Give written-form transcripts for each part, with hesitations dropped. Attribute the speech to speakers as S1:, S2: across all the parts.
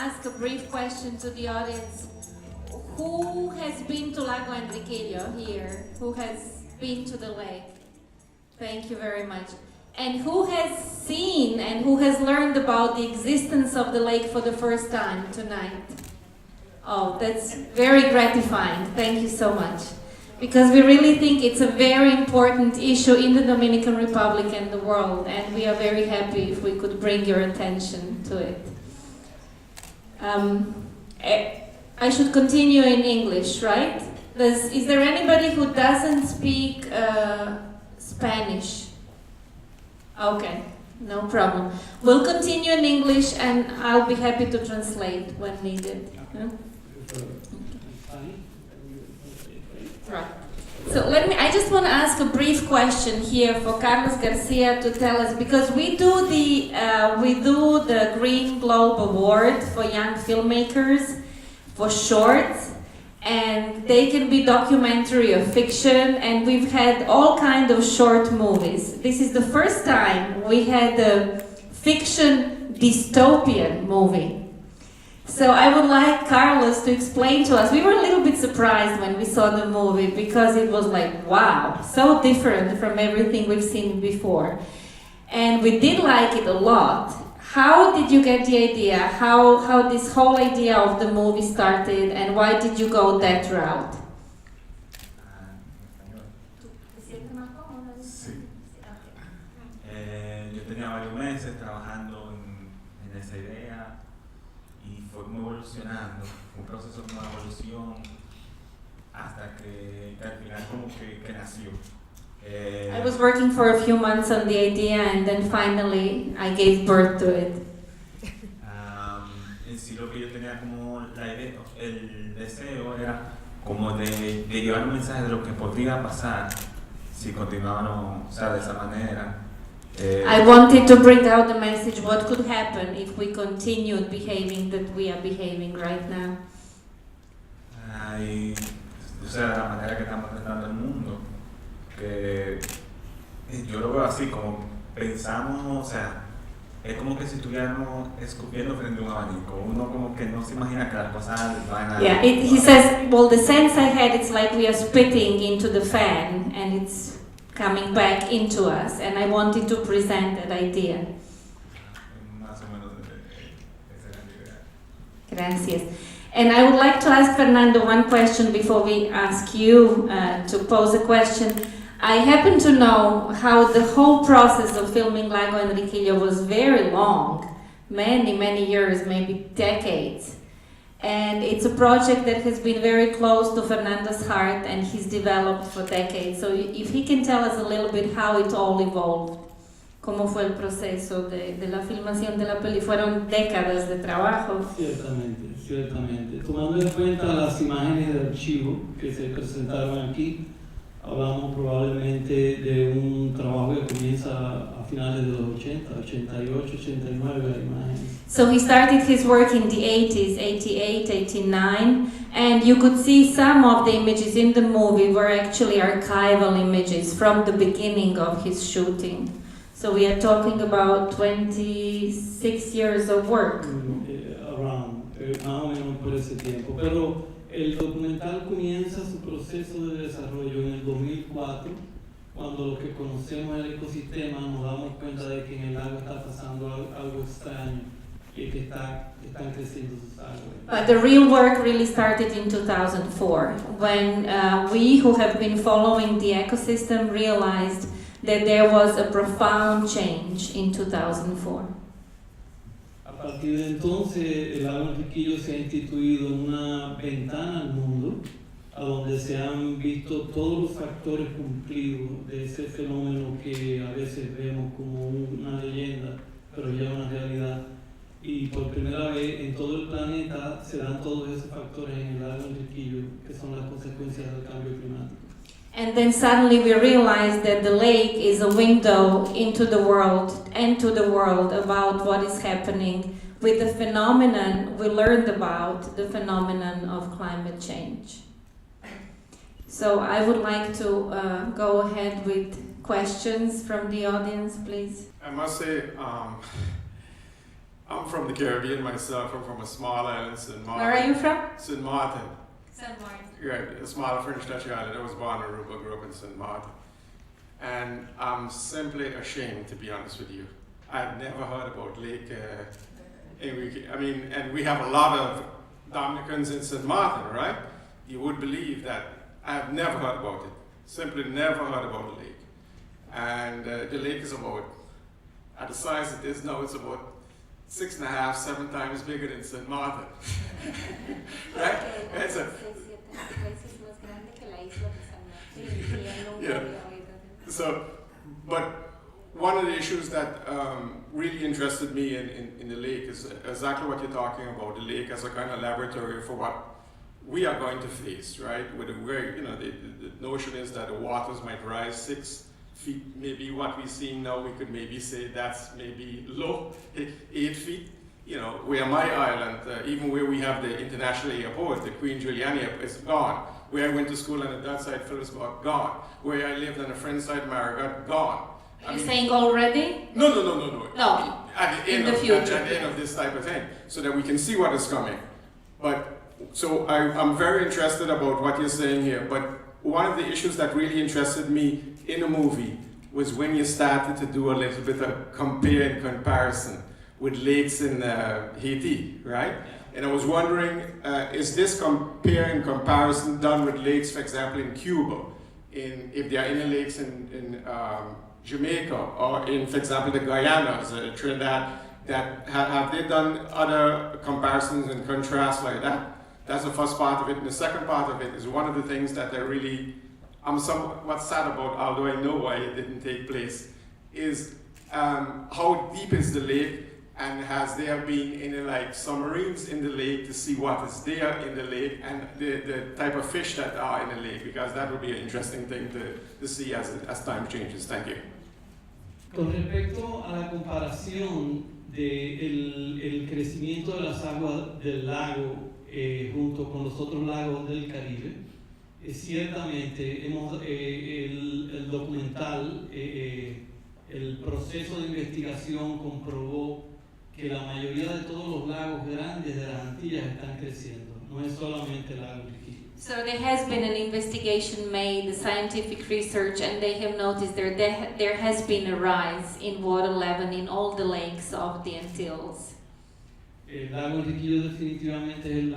S1: Ask a brief question to the audience. Who has been to Lago Enriquillo here? Who has been to the lake? Thank you very much. And who has seen and who has learned about the existence of the lake for the first time tonight? Oh, that's very gratifying. Thank you so much. Because we really think it's a very important issue in the Dominican Republic and the world, and we are very happy if we could bring your attention to it. I should continue in English, right? Is there anybody who doesn't speak Spanish? Okay, no problem. We'll continue in English and I'll be happy to translate when needed. Yeah? Right. So I just want to ask a brief question here for Carlos Garcia to tell us, because we do the Green Globe Award for young filmmakers for shorts, and they can be documentary or fiction, and we've had all kinds of short movies. This is the first time we had a fiction dystopian movie. So I would like Carlos to explain to us. We were a little bit surprised when we saw the movie because it was like, wow, so different from everything we've seen before. And we did like it a lot. How did you get the idea? How this whole idea of the movie started, and why did you go that route?
S2: Sí. Yo tenía varios meses trabajando en esa idea y fue como evolucionando, un proceso como de evolución hasta que al final como que nació.
S1: I was working for a few months on the idea, and then finally I gave birth to it.
S2: En sí lo que yo tenía como la idea, el deseo era como de llevar un mensaje de lo que podría pasar si continuábamos, o sea, de esa manera.
S1: I wanted to bring out the message what could happen if we continued behaving that we are behaving right now.
S2: O sea, de la manera que estamos tratando el mundo. Que yo lo veo así, como pensamos, o sea, es como que si estuviéramos escupiendo frente a un abanico. Uno como que no se imagina que las cosas van a...
S1: Yeah, he says, well, the sense I had, it's like we are spitting into the fan and it's coming back into us, and I wanted to present that idea.
S2: Más o menos esa era la idea.
S1: Gracias. And I would like to ask Fernando one question before we ask you to pose a question. I happen to know how the whole process of filming Lago Enriquillo was very long, many years, maybe decades. And it's a project that has been very close to Fernando's heart and he's developed for decades. So if he can tell us a little bit how it all evolved, cómo fue el proceso de la filmación de la peli, fueron décadas de trabajo.
S3: Ciertamente. Tomando en cuenta las imágenes de archivo que se presentaron aquí, hablamos probablemente de un trabajo que comienza a finales de los 80, 88, 89 la imagen.
S1: So he started his work in the 80s, 88, 89, and you could see some of the images in the movie were actually archival images from the beginning of his shooting. So we are talking about 26 years of work.
S3: Around, más o menos por ese tiempo. Pero el documental comienza su proceso de desarrollo en el 2004, cuando lo que conocemos el ecosistema nos damos cuenta de que en el lago está pasando algo extraño y que están creciendo sus aguas.
S1: But the real work really started in 2004, when we who have been following the ecosystem realized that there was a profound change in 2004.
S3: A partir de entonces, el Lago Enriquillo se ha instituido una ventana al mundo, a donde se han visto todos los factores cumplidos de ese fenómeno que a veces vemos como una leyenda, pero ya es una realidad. Y por primera vez en todo el planeta se dan todos esos factores en el Lago Enriquillo, que son las consecuencias del cambio climático.
S1: And then suddenly we realized that the lake is a window into the world and to the world about what is happening with the phenomenon we learned about, the phenomenon of climate change. So I would like to go ahead with questions from the audience, please.
S4: I must say, I'm from the Caribbean myself. I'm from a small island, St. Martin.
S1: Where are you from?
S4: St. Martin.
S1: St. Martin.
S4: Right, a small French Dutch island. I was born in Aruba, grew up in St. Martin. And I'm simply ashamed, to be honest with you. I've never heard about Lake Enriquillo. I mean, and we have a lot of Dominicans in St. Martin, right? You would believe that I've never heard about it. Simply never heard about the lake. And the lake is about, at the size it is now, it's about 6.5, 7 times bigger than St. Martin. Right? It's a, yeah. So, but one of the issues that really interested me in the lake is exactly what you're talking about, the lake as a kind of laboratory for what we are going to face, right? With a very, you know, the notion is that the waters might rise 6 feet, maybe what we're seeing now, we could maybe say that's maybe low, 8 feet. You know, where my island, even where we have the international airport, the Queen Juliana Airport, is gone. Where I went to school on the Dutch side, Phillipsburg, gone. Where I lived on the French side, Marigot, gone.
S1: Are you saying already?
S4: No.
S1: No.
S4: At the end
S1: In the future.
S4: At the end of this type of thing, so that we can see what is coming. But so I'm very interested about what you're saying here. But one of the issues that really interested me in the movie was when you started to do a little bit of compare and comparison with lakes in Haiti, right? And I was wondering, is this compare and comparison done with lakes, for example, in Cuba, if there are any lakes in Jamaica, or in, for example, the Guyanas, Trinidad, that have they done other comparisons and contrasts like that? That's the first part of it. And the second part of it is one of the things that I'm somewhat sad about, although I know why it didn't take place, is how deep is the lake, and has there been any like submarines in the lake to see what is there in the lake and the type of fish that are in the lake, because that would be an interesting thing to see as time changes. Thank you.
S3: Con respecto a la comparación del crecimiento de las aguas del lago junto con los otros lagos del Caribe, ciertamente el documental, el proceso de investigación comprobó que la mayoría de todos los lagos grandes de las Antillas están creciendo, no es solamente el lago Enriquillo.
S1: So there has been an investigation made, the scientific research, and they have noticed there has been a rise in water level in all the lakes of the Antilles.
S3: El lago Enriquillo definitivamente es el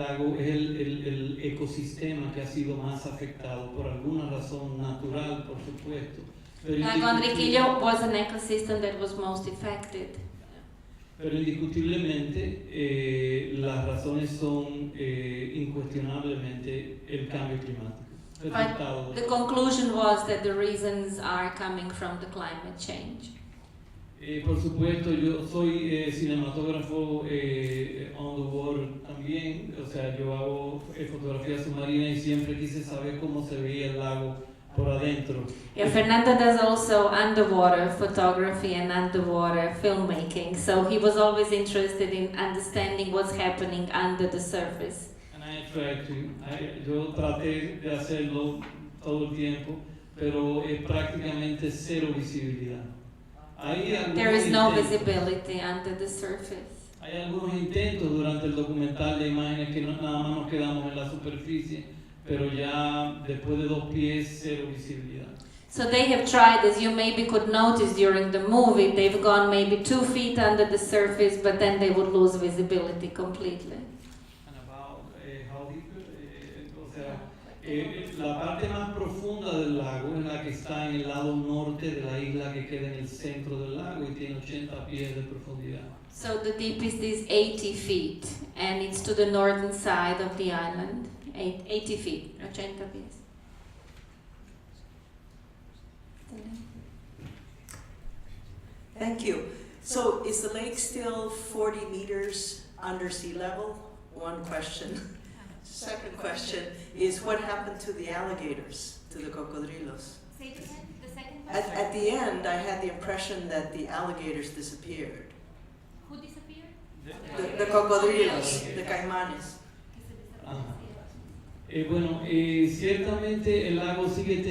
S3: ecosistema que ha sido más afectado por alguna razón natural, por supuesto.
S1: Lago Enriquillo was an ecosystem that was most affected.
S3: Pero indiscutiblemente las razones son incuestionablemente el cambio climático.
S1: But the conclusion was that the reasons are coming from the climate change.
S3: Por supuesto, yo soy cinematógrafo on the water también, o sea, yo hago fotografía submarina y siempre quise saber cómo se veía el lago por adentro.
S1: Yeah, Fernando does also underwater photography and underwater filmmaking, so he was always interested in understanding what's happening under the surface.
S3: And I tried to. Yo traté de hacerlo todo el tiempo, pero es prácticamente cero visibilidad.
S1: There is no visibility under the surface.
S3: Hay algunos intentos durante el documental de imágenes que nada más nos quedamos en la superficie, pero ya después de 2 pies, cero visibilidad.
S1: So they have tried, as you maybe could notice during the movie, they've gone maybe 2 feet under the surface, but then they would lose visibility completely.
S3: And about how deep, o sea, la parte más profunda del lago es la que está en el lado norte de la isla, que queda en el centro del lago y tiene 80 pies de profundidad.
S1: So the deepest is 80 feet, and it's to the northern side of the island. 80 feet, 80 pies.
S5: Thank you. So is the lake still 40 meters under sea level? One question. Second question is, what happened to the alligators, to the cocodrilos? At the end, I had the impression that the alligators disappeared.
S1: Who disappeared?
S5: The cocodrilos, the caimanes.
S3: Ciertamente el lago sigue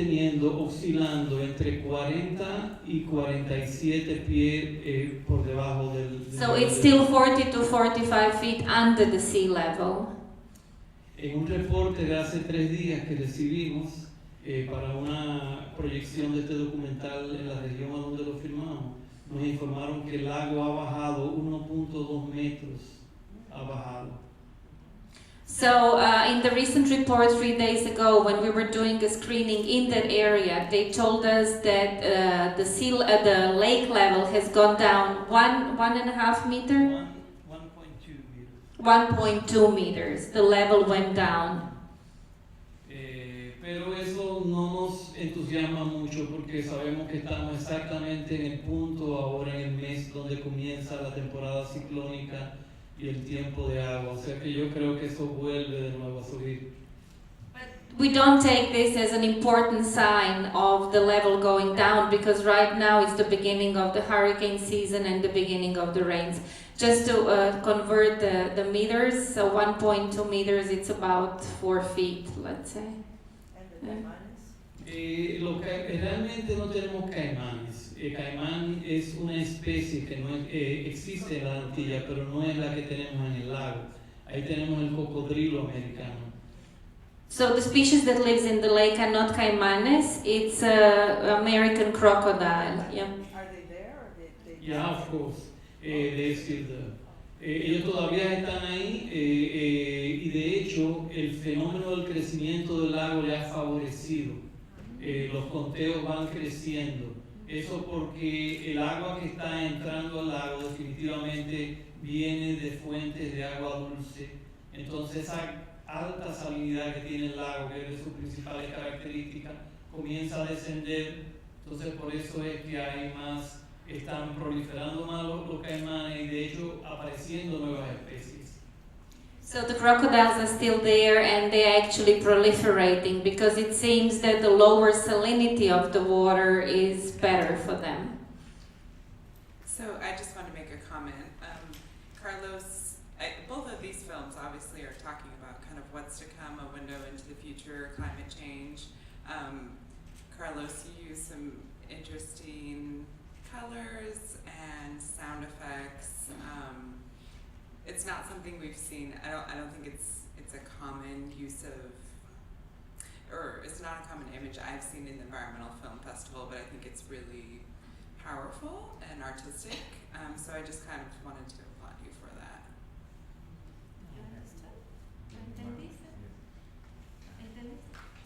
S3: oscilando entre 40 y 47 pies por debajo del
S1: So it's still 40 to 45 feet under the sea level.
S3: En un reporte de hace 3 días que recibimos para una proyección de este documental en la región a donde lo filmamos, nos informaron que el lago ha bajado 1.2 metros. Ha bajado.
S1: So in the recent report 3 days ago, when we were doing a screening in that area, they told us that the lake level has gone down 1.5 meters. 1.2 meters. The level went down.
S3: Pero eso no nos entusiasma mucho porque sabemos que estamos exactamente en el punto ahora en el mes donde comienza la temporada ciclónica y el tiempo de agua, o sea que yo creo que eso vuelve de nuevo a subir.
S1: We don't take this as an important sign of the level going down because right now it's the beginning of the hurricane season and the beginning of the rains. Just to convert the meters, so 1.2 meters, it's about 4 feet, let's say.
S5: And the caimanes?
S3: Realmente no tenemos caimanes. El caimán es una especie que no existe en la Antilla, pero no es la que tenemos en el lago. Ahí tenemos el cocodrilo americano.
S1: So the species that lives in the lake are not caimanes, it's American crocodile. Yeah.
S5: Are they there or they
S3: Yeah, of course. They're still there. Ellos todavía están ahí y de hecho el fenómeno del crecimiento del lago le ha favorecido. Los conteos van creciendo. Eso porque el agua que está entrando al lago definitivamente viene de fuentes de agua dulce. Entonces esa alta salinidad que tiene el lago, que es de sus principales características, comienza a descender. Entonces por eso es que hay más, están proliferando más los caimanes y de hecho apareciendo nuevas especies.
S1: So the crocodiles are still there and they're actually proliferating because it seems that the lower salinity of the water is better for them.
S6: So I just want to make a comment. Carlos, both of these films obviously are talking about kind of what's to come, a window into the future, climate change. Carlos, you use some interesting colors and sound effects. It's not something we've seen. I don't think it's a common use of, or it's not a common image I've seen in the Environmental Film Festival, but I think it's really powerful and artistic. So I just kind of wanted to applaud you for that.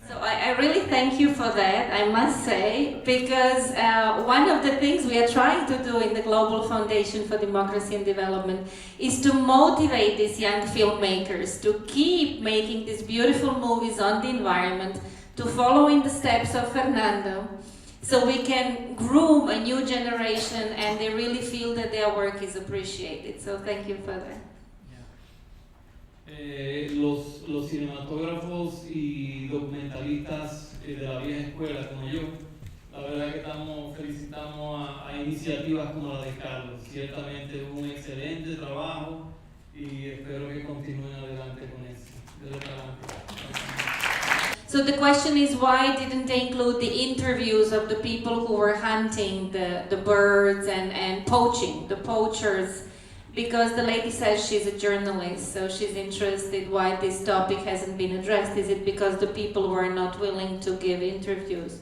S1: So I really thank you for that, I must say, because one of the things we are trying to do in the Global Foundation for Democracy and Development is to motivate these young filmmakers to keep making these beautiful movies on the environment, to follow in the steps of Fernando, so we can groom a new generation and they really feel that their work is appreciated. So thank you for that.
S3: Los cinematógrafos y documentalistas de la vieja escuela como yo, la verdad que felicitamos a iniciativas como la de Carlos. Ciertamente hubo un excelente trabajo y espero que continúen adelante con eso.
S1: So the question is, why didn't they include the interviews of the people who were hunting the birds and poaching, the poachers? Because the lady says she's a journalist, so she's interested why this topic hasn't been addressed. Is it because the people were not willing to give interviews?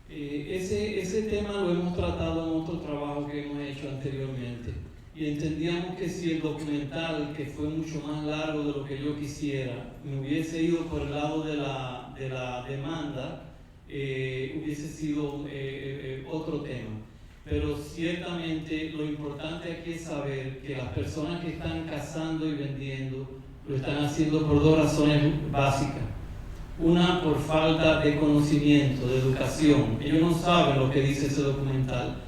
S3: Ese tema lo hemos tratado en otro trabajo que hemos hecho anteriormente y entendíamos que si el documental, que fue mucho más largo de lo que yo quisiera, me hubiese ido por el lado de la demanda, hubiese sido otro tema. Pero ciertamente lo importante aquí es saber que las personas que están cazando y vendiendo lo están haciendo por dos razones básicas. Una, por falta de conocimiento, de educación. Ellos no saben lo que dice ese documental.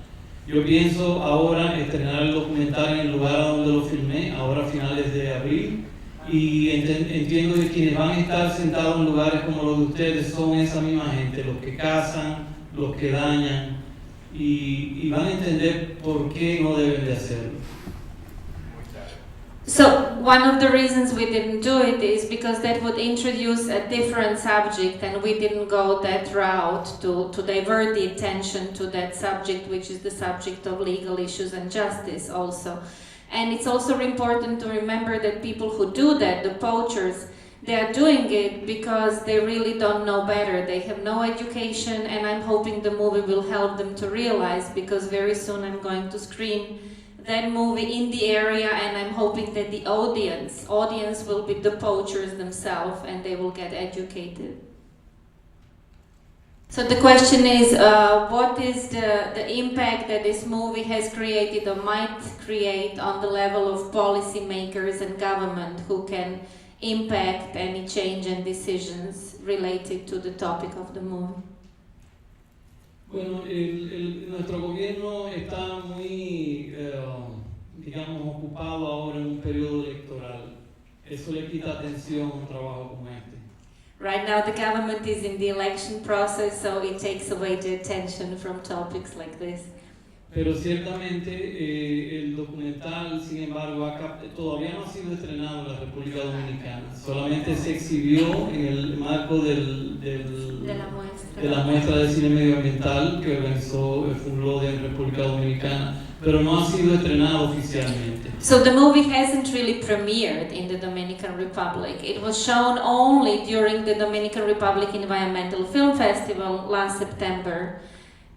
S3: Yo pienso ahora estrenar el documental en el lugar a donde lo filmé, ahora a finales de abril, y entiendo que quienes van a estar sentados en lugares como los de ustedes son esa misma gente, los que cazan, los que dañan, y van a entender por qué no deben de hacerlo.
S1: So one of the reasons we didn't do it is because that would introduce a different subject, and we didn't go that route to divert the attention to that subject, which is the subject of legal issues and justice also. And it's also important to remember that people who do that, the poachers, they are doing it because they really don't know better. They have no education, and I'm hoping the movie will help them to realize, because very soon I'm going to screen that movie in the area, and I'm hoping that the audience will be the poachers themselves, and they will get educated. So the question is, what is the impact that this movie has created or might create on the level of policymakers and government who can impact any change and decisions related to the topic of the movie?
S3: Bueno, nuestro gobierno está muy, digamos, ocupado ahora en un periodo electoral. Eso le quita atención a un trabajo como este.
S1: Right now the government is in the election process, so it takes away the attention from topics like this.
S3: Pero ciertamente el documental, sin embargo, todavía no ha sido estrenado en la República Dominicana. Solamente se exhibió en el marco de la muestra de cine medioambiental que organizó el Globo en República Dominicana, pero no ha sido estrenado oficialmente.
S1: So the movie hasn't really premiered in the Dominican Republic. It was shown only during the Dominican Republic Environmental Film Festival last September.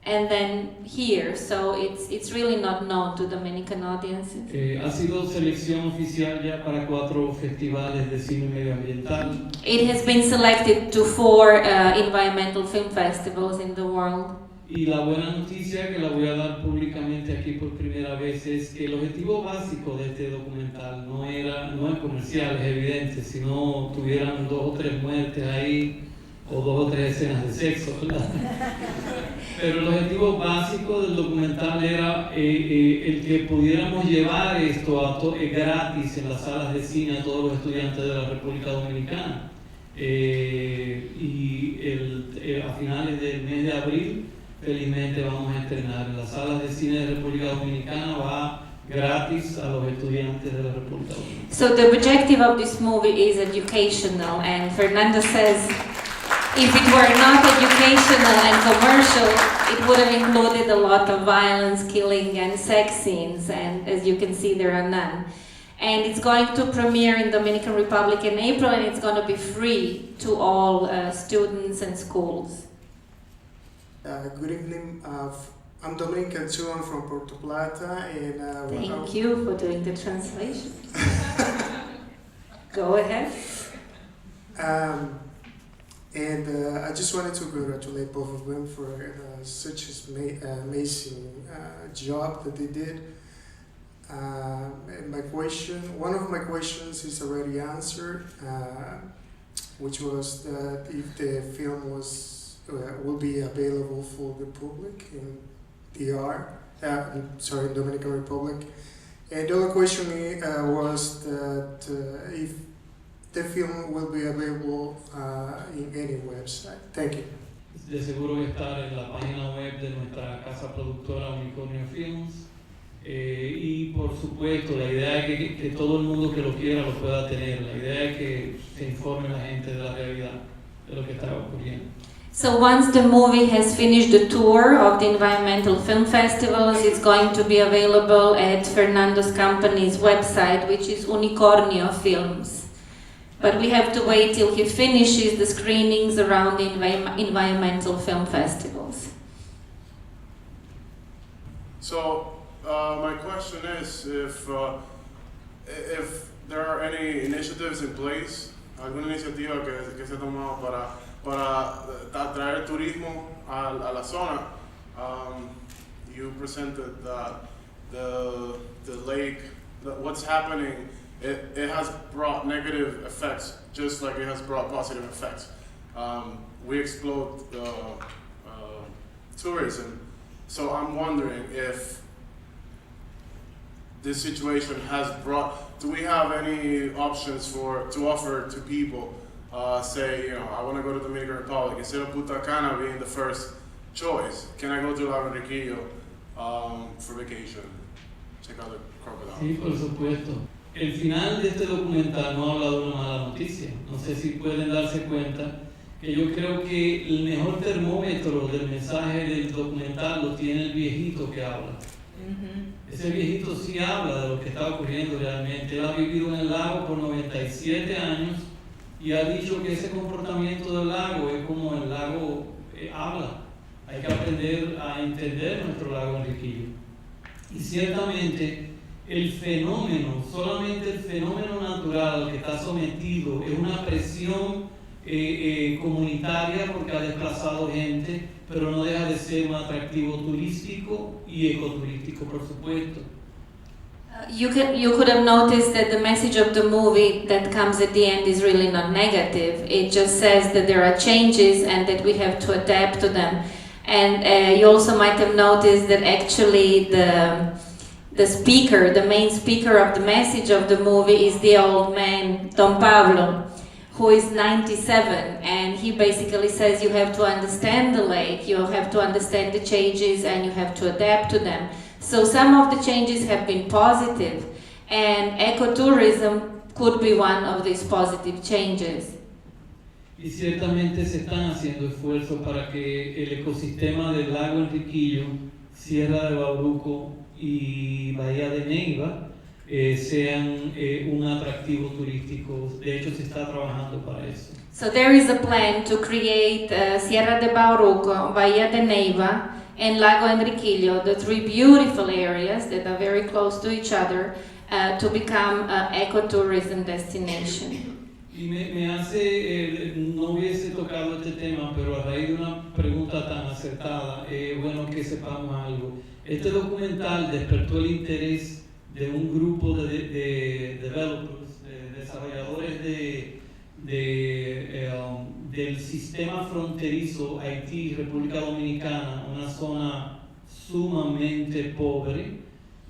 S1: And then here, so it's really not known to Dominican audiences.
S3: Ha sido selección oficial ya para 4 festivales de cine medioambiental.
S1: It has been selected to 4 environmental film festivals in the world.
S3: Y la buena noticia, que la voy a dar públicamente aquí por primera vez, es que el objetivo básico de este documental no es comercial, es evidente, si no tuvieran 2 o 3 muertes ahí, o 2 o 3 escenas de sexo, ¿verdad? Pero el objetivo básico del documental era el que pudiéramos llevar esto gratis en las salas de cine a todos los estudiantes de la República Dominicana. A finales del mes de abril, felizmente vamos a estrenar en las salas de cine de República Dominicana, va gratis a los estudiantes de la República Dominicana.
S1: So the objective of this movie is educational, and Fernando says if it were not educational and commercial, it would have included a lot of violence, killing, and sex scenes, and as you can see, there are none. And it's going to premiere in Dominican Republic in April, and it's going to be free to all students and schools.
S7: Good evening. I'm Dominican too. I'm from Puerto Plata, and
S1: thank you for doing the translation. Go ahead.
S7: I just wanted to congratulate both of them for such an amazing job that they did. And one of my questions is already answered, which was that if the film will be available for the public in Dominican Republic. And the other question was that if the film will be available in any website. Thank you.
S3: De seguro que estar en la página web de nuestra casa productora Unicornio Films. Y por supuesto, la idea es que todo el mundo que lo quiera lo pueda tener. La idea es que se informe la gente de la realidad, de lo que está ocurriendo.
S1: So once the movie has finished the tour of the environmental film festivals, it's going to be available at Fernando's company's website, which is Unicornio Films. But we have to wait till he finishes the screenings around the environmental film festivals.
S8: So my question is if there are any initiatives in place, alguna iniciativa que se ha tomado para traer turismo a la zona. You presented the lake, what's happening. It has brought negative effects, just like it has brought positive effects. We explode tourism, so I'm wondering if this situation has brought. Do we have any options to offer to people? Say, I want to go to the Dominican Republic, instead of Punta Cana being the first choice, can I go to Lago Enriquillo for vacation? Check out the crocodiles.
S3: Sí, por supuesto. el final de este documental no habla de una mala noticia. No sé si pueden darse cuenta que yo creo que el mejor termómetro del mensaje del documental lo tiene el viejito que habla. Ese viejito sí habla de lo que está ocurriendo realmente. Él ha vivido en el lago por 97 años y ha dicho que ese comportamiento del lago es como el lago habla. Hay que aprender a entender nuestro lago Enriquillo. Y ciertamente el fenómeno, solamente el fenómeno natural al que está sometido es una presión comunitaria porque ha desplazado gente, pero no deja de ser un atractivo turístico y ecoturístico, por supuesto.
S1: You could have noticed that the message of the movie that comes at the end is really not negative. It just says that there are changes and that we have to adapt to them. And you also might have noticed that actually the speaker, the main speaker of the message of the movie is the old man, Don Pablo, who is 97, and he basically says you have to understand the lake, you have to understand the changes, and you have to adapt to them. So some of the changes have been positive, and ecotourism could be one of these positive changes.
S3: Y ciertamente se están haciendo esfuerzos para que el ecosistema del Lago Enriquillo, Sierra de Bauruco y Bahía de Neiva sean un atractivo turístico. De hecho, se está trabajando para eso.
S1: So there is a plan to create Sierra de Bauruco, Bahía de Neiva, and Lago Enriquillo, the three beautiful areas that are very close to each other, to become an ecotourism destination.
S3: Y me hace, no hubiese tocado este tema, pero a raíz de una pregunta tan acertada, bueno que sepamos algo. Este documental despertó el interés de un grupo de developers, de desarrolladores del sistema fronterizo Haití-República Dominicana, una zona sumamente pobre,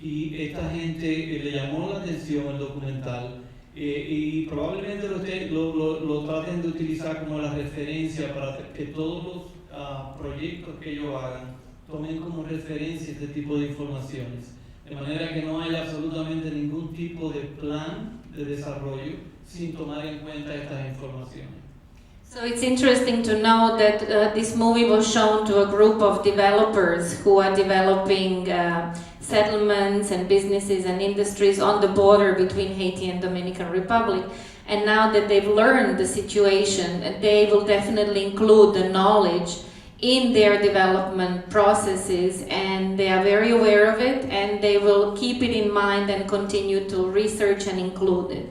S3: y esta gente le llamó la atención el documental. Y probablemente lo traten de utilizar como la referencia para que todos los proyectos que ellos hagan tomen como referencia este tipo de informaciones, de manera que no haya absolutamente ningún tipo de plan de desarrollo sin tomar en cuenta estas informaciones.
S1: So it's interesting to know that this movie was shown to a group of developers who are developing settlements and businesses and industries on the border between Haiti and Dominican Republic. And now that they've learned the situation, they will definitely include the knowledge in their development processes, and they are very aware of it, and they will keep it in mind and continue to research and include it.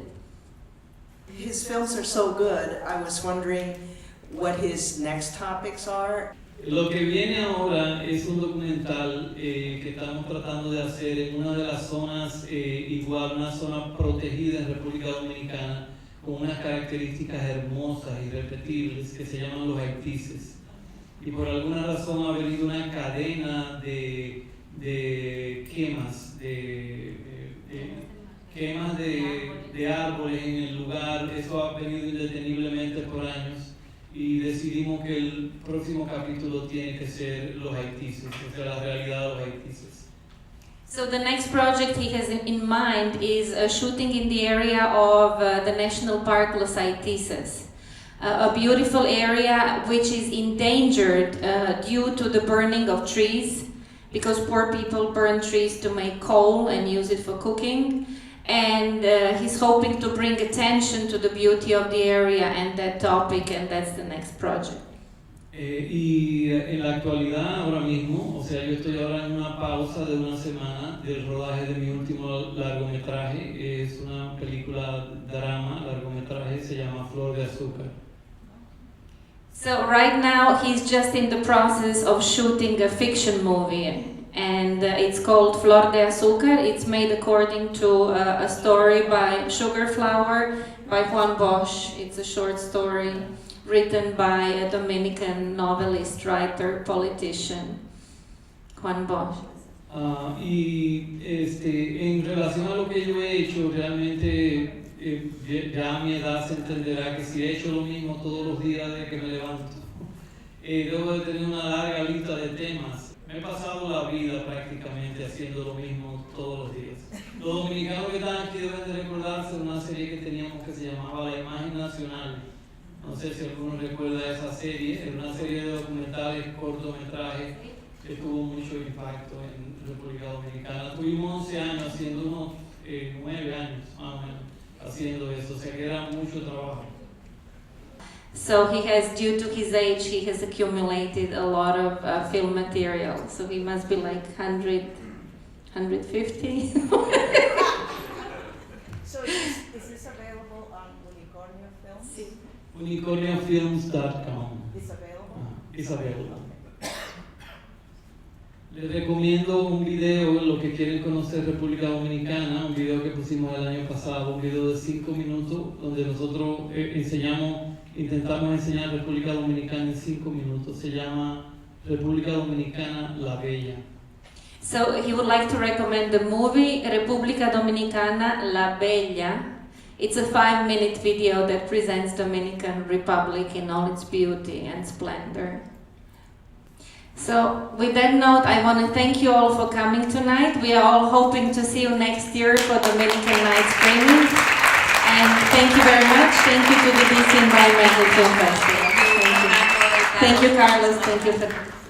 S5: His films are so good, I was wondering what his next topics are.
S3: Lo que viene ahora es un documental que estamos tratando de hacer en una de las zonas, igual una zona protegida en República Dominicana, con unas características hermosas y irrepetibles que se llaman los haitises. Y por alguna razón ha venido una cadena de quemas, quemas de árboles en el lugar. Eso ha venido indeteniblemente por años. Y decidimos que el próximo capítulo tiene que ser los haitises, o sea, la realidad de los haitises.
S1: So the next project he has in mind is shooting in the area of the National Park Los Haitises, a beautiful area which is endangered due to the burning of trees, because poor people burn trees to make coal and use it for cooking. And he's hoping to bring attention to the beauty of the area and that topic, and that's the next project.
S3: Y en la actualidad, ahora mismo, o sea, yo estoy ahora en una pausa de una semana del rodaje de mi último largometraje. Es una película drama, largometraje, se llama Flor de Azúcar.
S1: So right now he's just in the process of shooting a fiction movie. And it's called Flor de Azúcar. It's made according to a story by Sugar Flower by Juan Bosch. It's a short story written by a Dominican novelist, writer, politician, Juan Bosch.
S3: Y en relación a lo que yo he hecho, realmente ya a mi edad se entenderá que si he hecho lo mismo todos los días desde que me levanto, debo de tener una larga lista de temas. Me he pasado la vida prácticamente haciendo lo mismo todos los días. Los dominicanos que están aquí deben de recordarse de una serie que teníamos que se llamaba La Imagen Nacional. No sé si alguno recuerda esa serie, era una serie de documentales, cortometrajes que tuvo mucho impacto en República Dominicana. Tuvimos 11 años haciendo unos 9 años más o menos haciendo eso, o sea que era mucho trabajo.
S1: So he has, due to his age, he has accumulated a lot of film material. So he must be like 100, 150.
S9: So is this available on Unicornio Films?
S1: Sí.
S3: Unicorniofilms.com.
S9: It's available?
S3: It's available. Les recomiendo un video, lo que quieren conocer República Dominicana, un video que pusimos el año pasado, un video de 5 minutos, donde nosotros intentamos enseñar República Dominicana en 5 minutos. Se llama República Dominicana La Bella.
S1: So he would like to recommend the movie República Dominicana La Bella. It's a 5-minute video that presents Dominican Republic in all its beauty and splendor. So with that note, I want to thank you all for coming tonight. We are all hoping to see you next year for Dominican Night Screening. And thank you very much. Thank you to the DC Environmental Film Festival. Thank you. Thank you, Carlos. Thank you.